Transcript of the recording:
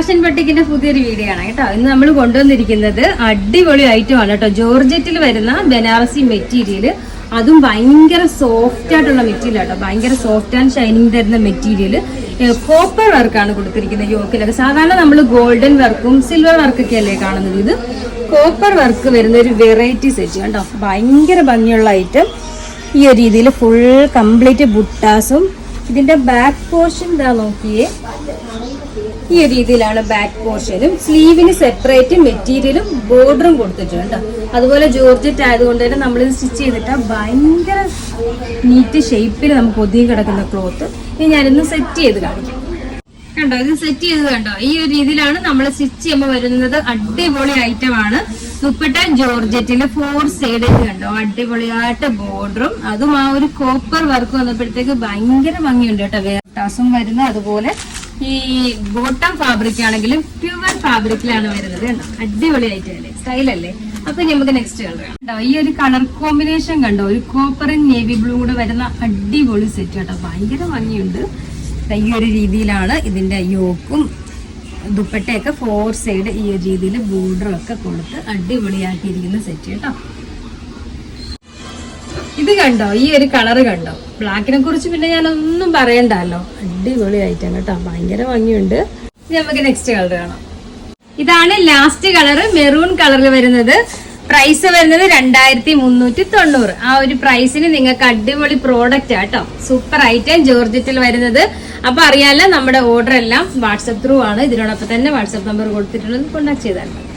Fashion ബൊട്ടിക്കിന്റെ പുതിയൊരു video ആണ് കേട്ടോ. ഇന്ന് നമ്മൾ കൊണ്ടുവന്നിരിക്കുന്നത് അടിപൊളി ഐറ്റം ആണ് കേട്ടോ. ജോർജറ്റിൽ വരുന്ന ബനാറസി മെറ്റീരിയൽ, അതും ഭയങ്കര സോഫ്റ്റ് ആയിട്ടുള്ള മെറ്റീരിയൽ കേട്ടോ. ഭയങ്കര സോഫ്റ്റ് ആൻഡ് ഷൈനിങ് തരുന്ന മെറ്റീരിയൽ. കോപ്പർ വർക്കാണ് കൊടുത്തിരിക്കുന്നത് യോക്കിലൊക്കെ. സാധാരണ നമ്മൾ ഗോൾഡൻ വർക്കും സിൽവർ വർക്കൊക്കെ അല്ലേ കാണുന്നത്. ഇത് കോപ്പർ വർക്ക് വരുന്ന ഒരു വെറൈറ്റി സെറ്റ് കേട്ടോ. ഭയങ്കര ഭംഗിയുള്ള ഐറ്റം. ഈ ഒരു രീതിയിൽ ഫുൾ കംപ്ലീറ്റ് ബുട്ടാസും. ഇതിന്റെ ബാക്ക് പോർഷൻ ഇതാ നോക്കിയേ, ഈ ഒരു രീതിയിലാണ് ബാക്ക് പോർഷനും. സ്ലീവിന് സെപ്പറേറ്റ് മെറ്റീരിയലും ബോർഡറും കൊടുത്തിട്ടുണ്ട്. അതുപോലെ ജോർജറ്റ് ആയതുകൊണ്ട് തന്നെ നമ്മളിത് സ്റ്റിച്ച് ചെയ്തിട്ട് ഭയങ്കര നീറ്റ് ഷേപ്പിൽ നമുക്ക് ഒതുങ്ങി കിടക്കുന്ന ക്ലോത്ത്. ഇനി ഞാനിന്ന് സെറ്റ് ചെയ്ത് കാണിക്കാം. കണ്ടോ, ഇത് സെറ്റ് ചെയ്ത് കണ്ടോ. ഈ ഒരു രീതിയിലാണ് നമ്മൾ സ്റ്റിച്ച് ചെയ്യുമ്പോൾ വരുന്നത്. അടിപൊളി ഐറ്റം ആണ്. ദുപ്പട്ട ജോർജറ്റില് 4 സൈഡ് കണ്ടോ, അടിപൊളിയായിട്ട് ബോർഡറും അതും ആ ഒരു കോപ്പർ വർക്ക് വന്നപ്പോഴത്തേക്ക് ഭയങ്കര ഭംഗിയുണ്ട് കേട്ടോ. വേട്ടാസും വരുന്നത്. അതുപോലെ ഈ ബോട്ടം ഫാബ്രിക് ആണെങ്കിലും പ്യുവർ ഫാബ്രിക്കിലാണ് വരുന്നത് കണ്ടോ. അടിപൊളി ഐറ്റം അല്ലേ, സ്റ്റൈലല്ലേ. അപ്പൊ നമുക്ക് നെക്സ്റ്റ് കളർ കണ്ടോ. ഈ ഒരു കളർ കോമ്പിനേഷൻ കണ്ടോ, ഒരു കോപ്പറും നേവി ബ്ലൂ കൂടെ വരുന്ന അടിപൊളി സെറ്റ് കേട്ടോ. ഭയങ്കര ഭംഗിയുണ്ട്. ഈ ഒരു രീതിയിലാണ് ഇതിന്റെ യോക്കും ദുപ്പട്ടയൊക്കെ 4 സൈഡ് ഈ ഒരു രീതിയിൽ ബോർഡറും ഒക്കെ കൊടുത്ത് അടിപൊളിയാക്കിയിരിക്കുന്ന സെറ്റ് കേട്ടോ. ഇത് കണ്ടോ, ഈ ഒരു കളറ് കണ്ടോ. ബ്ലാക്കിനെ കുറിച്ച് പിന്നെ ഞാൻ ഒന്നും പറയണ്ടല്ലോ. അടിപൊളി ഐറ്റം കേട്ടോ. ഭയങ്കര ഭംഗിയുണ്ട്. നമുക്ക് നെക്സ്റ്റ് കളർ കാണാം. ഇതാണ് ലാസ്റ്റ് കളറ്, മെറൂൺ കളറിൽ വരുന്നത്. പ്രൈസ് വരുന്നത് 2390. ആ ഒരു പ്രൈസിന് നിങ്ങൾക്ക് അടിപൊളി പ്രോഡക്റ്റ് ആട്ടോ. സൂപ്പർ ഐറ്റം ജോർജറ്റിൽ വരുന്നത്. അപ്പൊ അറിയാലോ, നമ്മുടെ ഓർഡർ എല്ലാം വാട്സപ്പ് ത്രൂ ആണ്. ഇതിനോടൊപ്പം തന്നെ വാട്സപ്പ് നമ്പർ കൊടുത്തിട്ടുള്ളത്, കോൺടാക്ട് ചെയ്താൽ മതി.